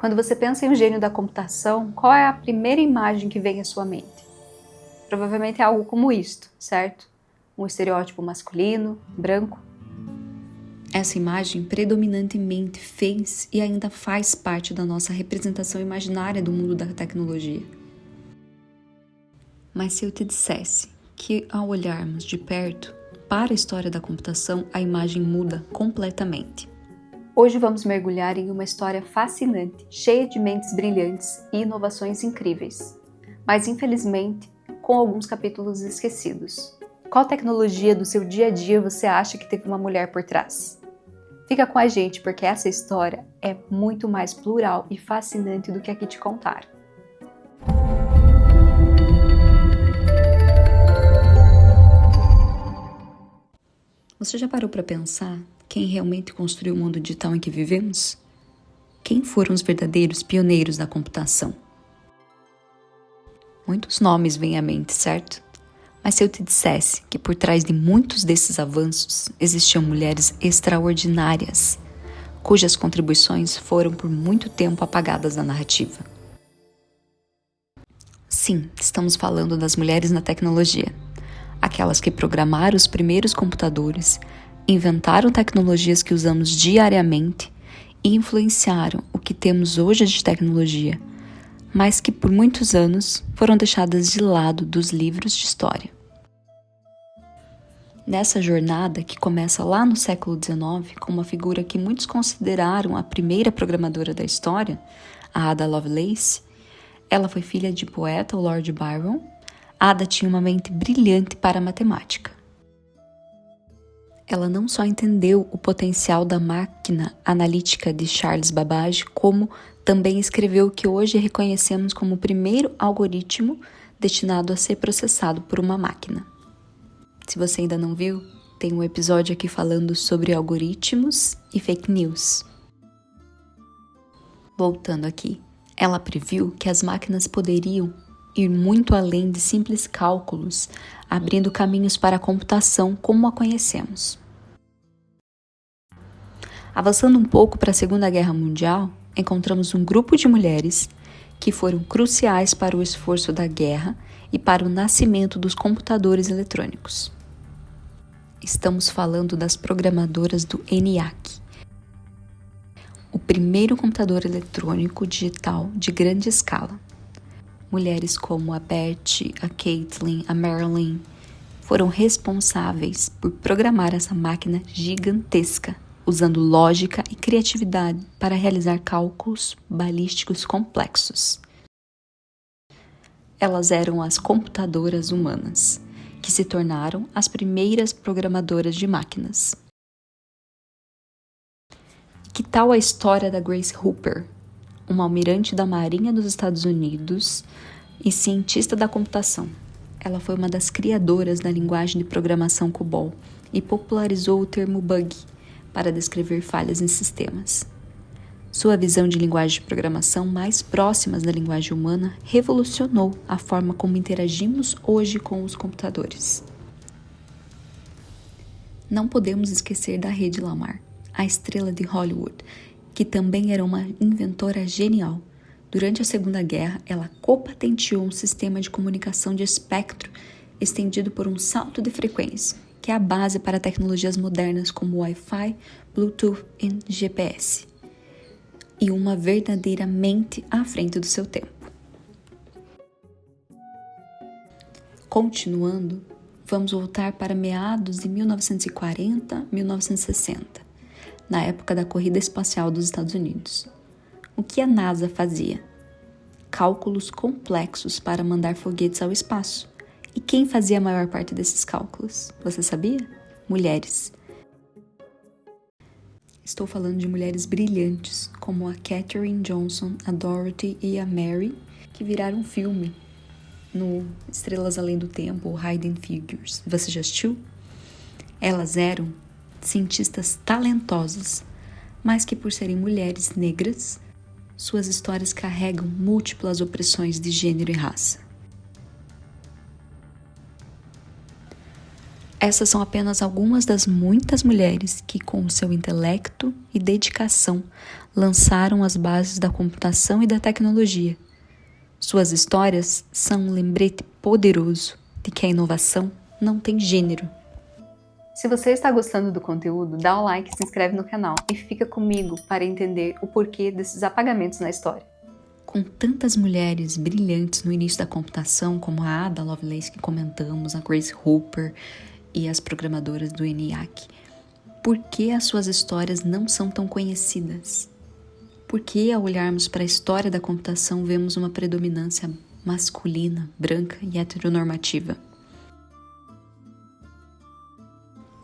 Quando você pensa em um gênio da computação, qual é a primeira imagem que vem à sua mente? Provavelmente é algo como isto, certo? Um estereótipo masculino, branco. Essa imagem predominantemente fez e ainda faz parte da nossa representação imaginária do mundo da tecnologia. Mas se eu te dissesse que, ao olharmos de perto para a história da computação, a imagem muda completamente. Hoje vamos mergulhar em uma história fascinante, cheia de mentes brilhantes e inovações incríveis. Mas, infelizmente, com alguns capítulos esquecidos. Qual tecnologia do seu dia a dia você acha que teve uma mulher por trás? Fica com a gente, porque essa história é muito mais plural e fascinante do que aqui te contar. Você já parou para pensar quem realmente construiu o mundo digital em que vivemos? Quem foram os verdadeiros pioneiros da computação? Muitos nomes vêm à mente, certo? Mas se eu te dissesse que por trás de muitos desses avanços existiam mulheres extraordinárias, cujas contribuições foram por muito tempo apagadas da narrativa. Sim, estamos falando das mulheres na tecnologia. Aquelas que programaram os primeiros computadores, inventaram tecnologias que usamos diariamente e influenciaram o que temos hoje de tecnologia, mas que por muitos anos foram deixadas de lado dos livros de história. Nessa jornada, que começa lá no século XIX, com uma figura que muitos consideraram a primeira programadora da história, a Ada Lovelace, ela foi filha de poeta Lord Byron. Ada tinha uma mente brilhante para a matemática. Ela não só entendeu o potencial da máquina analítica de Charles Babbage, como também escreveu o que hoje reconhecemos como o primeiro algoritmo destinado a ser processado por uma máquina. Se você ainda não viu, tem um episódio aqui falando sobre algoritmos e fake news. Voltando aqui, ela previu que as máquinas poderiam ir muito além de simples cálculos, abrindo caminhos para a computação como a conhecemos. Avançando um pouco para a Segunda Guerra Mundial, encontramos um grupo de mulheres que foram cruciais para o esforço da guerra e para o nascimento dos computadores eletrônicos. Estamos falando das programadoras do ENIAC, o primeiro computador eletrônico digital de grande escala. Mulheres como a Beth, a Caitlin, a Marilyn foram responsáveis por programar essa máquina gigantesca, usando lógica e criatividade para realizar cálculos balísticos complexos. Elas eram as computadoras humanas, que se tornaram as primeiras programadoras de máquinas. Que tal a história da Grace Hopper, uma almirante da Marinha dos Estados Unidos e cientista da computação? Ela foi uma das criadoras da linguagem de programação COBOL e popularizou o termo bug para descrever falhas em sistemas. Sua visão de linguagem de programação mais próximas da linguagem humana revolucionou a forma como interagimos hoje com os computadores. Não podemos esquecer da Hedy Lamarr, a estrela de Hollywood, que também era uma inventora genial. Durante a Segunda Guerra, ela copatenteou um sistema de comunicação de espectro estendido por um salto de frequência, que é a base para tecnologias modernas como Wi-Fi, Bluetooth e GPS. E uma verdadeira mente à frente do seu tempo. Continuando, vamos voltar para meados de 1940, 1960, na época da corrida espacial dos Estados Unidos. O que a NASA fazia? Cálculos complexos para mandar foguetes ao espaço. E quem fazia a maior parte desses cálculos? Você sabia? Mulheres. Estou falando de mulheres brilhantes, como a Katherine Johnson, a Dorothy e a Mary, que viraram filme no Estrelas Além do Tempo, ou Hidden Figures. Você já assistiu? Elas eram cientistas talentosas, mas que por serem mulheres negras, suas histórias carregam múltiplas opressões de gênero e raça. Essas são apenas algumas das muitas mulheres que, com seu intelecto e dedicação, lançaram as bases da computação e da tecnologia. Suas histórias são um lembrete poderoso de que a inovação não tem gênero. Se você está gostando do conteúdo, dá o like, se inscreve no canal e fica comigo para entender o porquê desses apagamentos na história. Com tantas mulheres brilhantes no início da computação, como a Ada Lovelace que comentamos, a Grace Hopper e as programadoras do ENIAC, por que as suas histórias não são tão conhecidas? Por que, ao olharmos para a história da computação, vemos uma predominância masculina, branca e heteronormativa?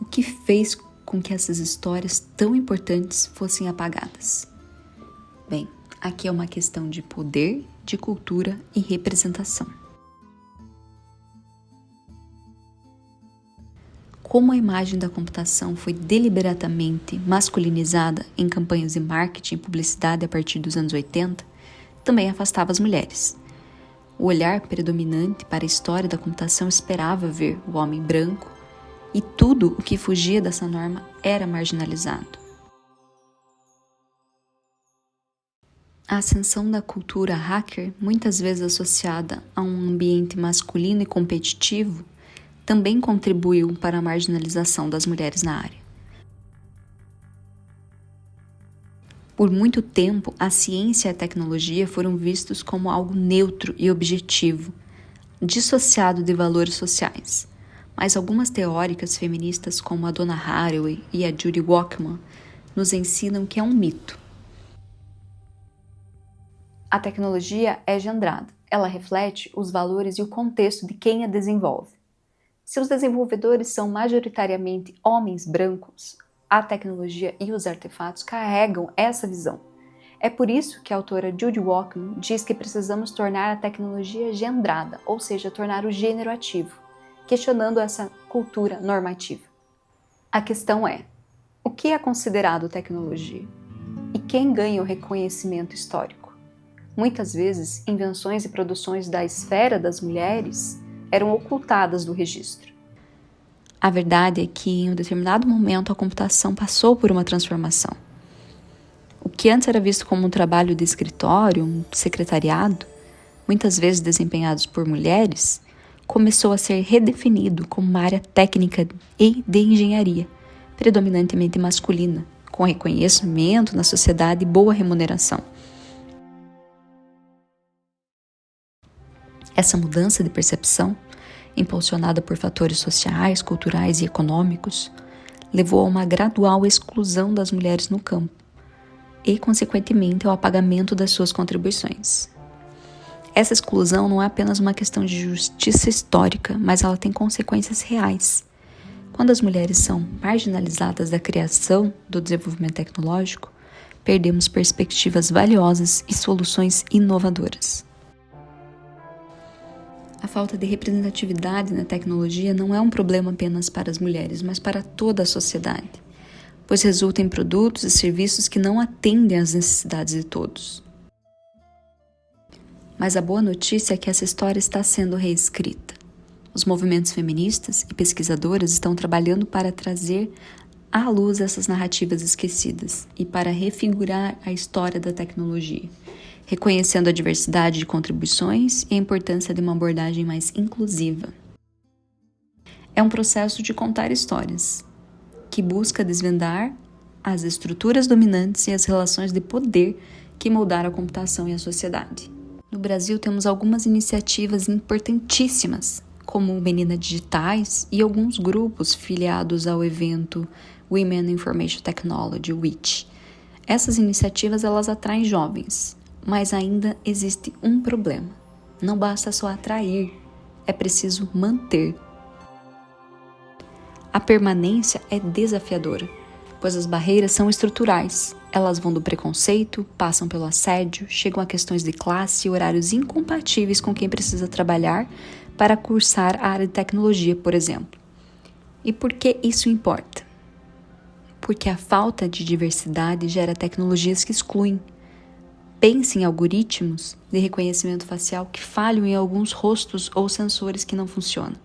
O que fez com que essas histórias tão importantes fossem apagadas? Bem, aqui é uma questão de poder, de cultura e representação. Como a imagem da computação foi deliberadamente masculinizada em campanhas de marketing e publicidade a partir dos anos 80, também afastava as mulheres. O olhar predominante para a história da computação esperava ver o homem branco, e tudo o que fugia dessa norma era marginalizado. A ascensão da cultura hacker, muitas vezes associada a um ambiente masculino e competitivo, também contribuiu para a marginalização das mulheres na área. Por muito tempo, a ciência e a tecnologia foram vistos como algo neutro e objetivo, dissociado de valores sociais. Mas algumas teóricas feministas, como a Donna Haraway e a Judy Walkman, nos ensinam que é um mito. A tecnologia é gendrada. Ela reflete os valores e o contexto de quem a desenvolve. Se os desenvolvedores são majoritariamente homens brancos, a tecnologia e os artefatos carregam essa visão. É por isso que a autora Judy Walkman diz que precisamos tornar a tecnologia gendrada, ou seja, tornar o gênero ativo, questionando essa cultura normativa. A questão é, o que é considerado tecnologia? E quem ganha o reconhecimento histórico? Muitas vezes, invenções e produções da esfera das mulheres eram ocultadas do registro. A verdade é que, em um determinado momento, a computação passou por uma transformação. O que antes era visto como um trabalho de escritório, um secretariado, muitas vezes desempenhados por mulheres, começou a ser redefinido como uma área técnica e de engenharia, predominantemente masculina, com reconhecimento na sociedade e boa remuneração. Essa mudança de percepção, impulsionada por fatores sociais, culturais e econômicos, levou a uma gradual exclusão das mulheres no campo e, consequentemente, ao apagamento das suas contribuições. Essa exclusão não é apenas uma questão de justiça histórica, mas ela tem consequências reais. Quando as mulheres são marginalizadas da criação do desenvolvimento tecnológico, perdemos perspectivas valiosas e soluções inovadoras. A falta de representatividade na tecnologia não é um problema apenas para as mulheres, mas para toda a sociedade, pois resulta em produtos e serviços que não atendem às necessidades de todos. Mas a boa notícia é que essa história está sendo reescrita. Os movimentos feministas e pesquisadoras estão trabalhando para trazer à luz essas narrativas esquecidas e para refigurar a história da tecnologia, reconhecendo a diversidade de contribuições e a importância de uma abordagem mais inclusiva. É um processo de contar histórias, que busca desvendar as estruturas dominantes e as relações de poder que moldaram a computação e a sociedade. No Brasil, temos algumas iniciativas importantíssimas, como Meninas Digitais e alguns grupos filiados ao evento Women in Information Technology, WIT. Essas iniciativas elas atraem jovens, mas ainda existe um problema. Não basta só atrair, é preciso manter. A permanência é desafiadora, pois as barreiras são estruturais. Elas vão do preconceito, passam pelo assédio, chegam a questões de classe e horários incompatíveis com quem precisa trabalhar para cursar a área de tecnologia, por exemplo. E por que isso importa? Porque a falta de diversidade gera tecnologias que excluem. Pense em algoritmos de reconhecimento facial que falham em alguns rostos ou sensores que não funcionam.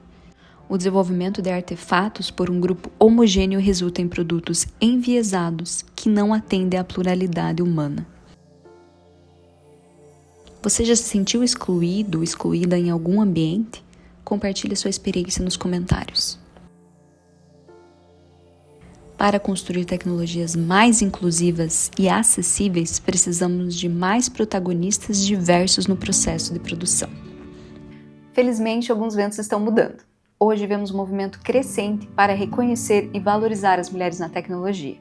O desenvolvimento de artefatos por um grupo homogêneo resulta em produtos enviesados que não atendem à pluralidade humana. Você já se sentiu excluído ou excluída em algum ambiente? Compartilhe sua experiência nos comentários. Para construir tecnologias mais inclusivas e acessíveis, precisamos de mais protagonistas diversos no processo de produção. Felizmente, alguns ventos estão mudando. Hoje vemos um movimento crescente para reconhecer e valorizar as mulheres na tecnologia.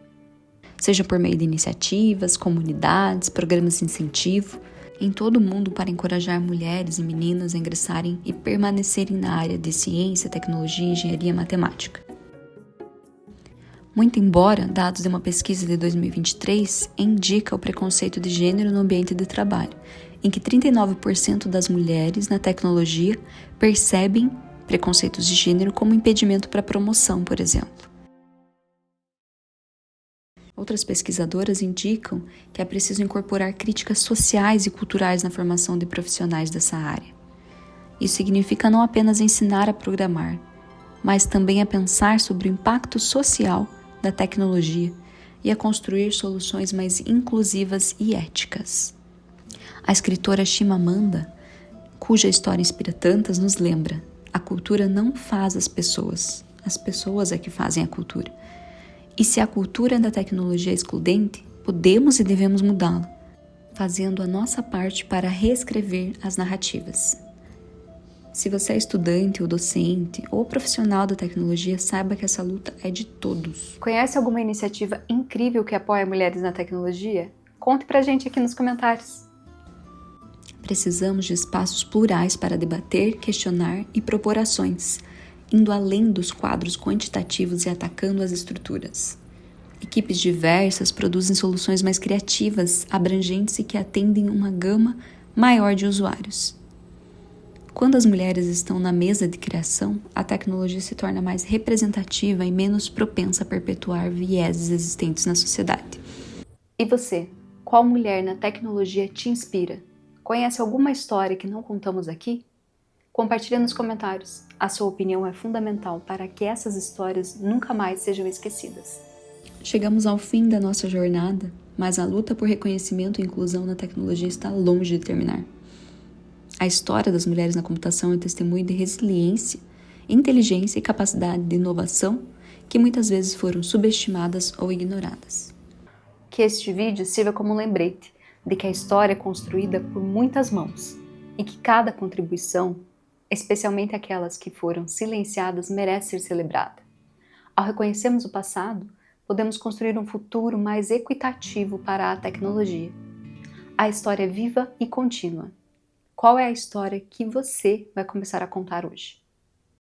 Seja por meio de iniciativas, comunidades, programas de incentivo, em todo o mundo para encorajar mulheres e meninas a ingressarem e permanecerem na área de ciência, tecnologia, engenharia e matemática. Muito embora dados de uma pesquisa de 2023 indica o preconceito de gênero no ambiente de trabalho, em que 39% das mulheres na tecnologia percebem preconceitos de gênero como impedimento para a promoção, por exemplo. Outras pesquisadoras indicam que é preciso incorporar críticas sociais e culturais na formação de profissionais dessa área. Isso significa não apenas ensinar a programar, mas também a pensar sobre o impacto social da tecnologia e a construir soluções mais inclusivas e éticas. A escritora Chimamanda, cuja história inspira tantas, nos lembra: a cultura não faz as pessoas é que fazem a cultura. E se a cultura da tecnologia é excludente, podemos e devemos mudá-la, fazendo a nossa parte para reescrever as narrativas. Se você é estudante ou docente ou profissional da tecnologia, saiba que essa luta é de todos. Conhece alguma iniciativa incrível que apoia mulheres na tecnologia? Conte pra gente aqui nos comentários. Precisamos de espaços plurais para debater, questionar e propor ações, indo além dos quadros quantitativos e atacando as estruturas. Equipes diversas produzem soluções mais criativas, abrangentes e que atendem uma gama maior de usuários. Quando as mulheres estão na mesa de criação, a tecnologia se torna mais representativa e menos propensa a perpetuar vieses existentes na sociedade. E você? Qual mulher na tecnologia te inspira? Conhece alguma história que não contamos aqui? Compartilhe nos comentários. A sua opinião é fundamental para que essas histórias nunca mais sejam esquecidas. Chegamos ao fim da nossa jornada, mas a luta por reconhecimento e inclusão na tecnologia está longe de terminar. A história das mulheres na computação é um testemunho de resiliência, inteligência e capacidade de inovação que muitas vezes foram subestimadas ou ignoradas. Que este vídeo sirva como um lembrete de que a história é construída por muitas mãos e que cada contribuição, especialmente aquelas que foram silenciadas, merece ser celebrada. Ao reconhecermos o passado, podemos construir um futuro mais equitativo para a tecnologia. A história é viva e contínua. Qual é a história que você vai começar a contar hoje?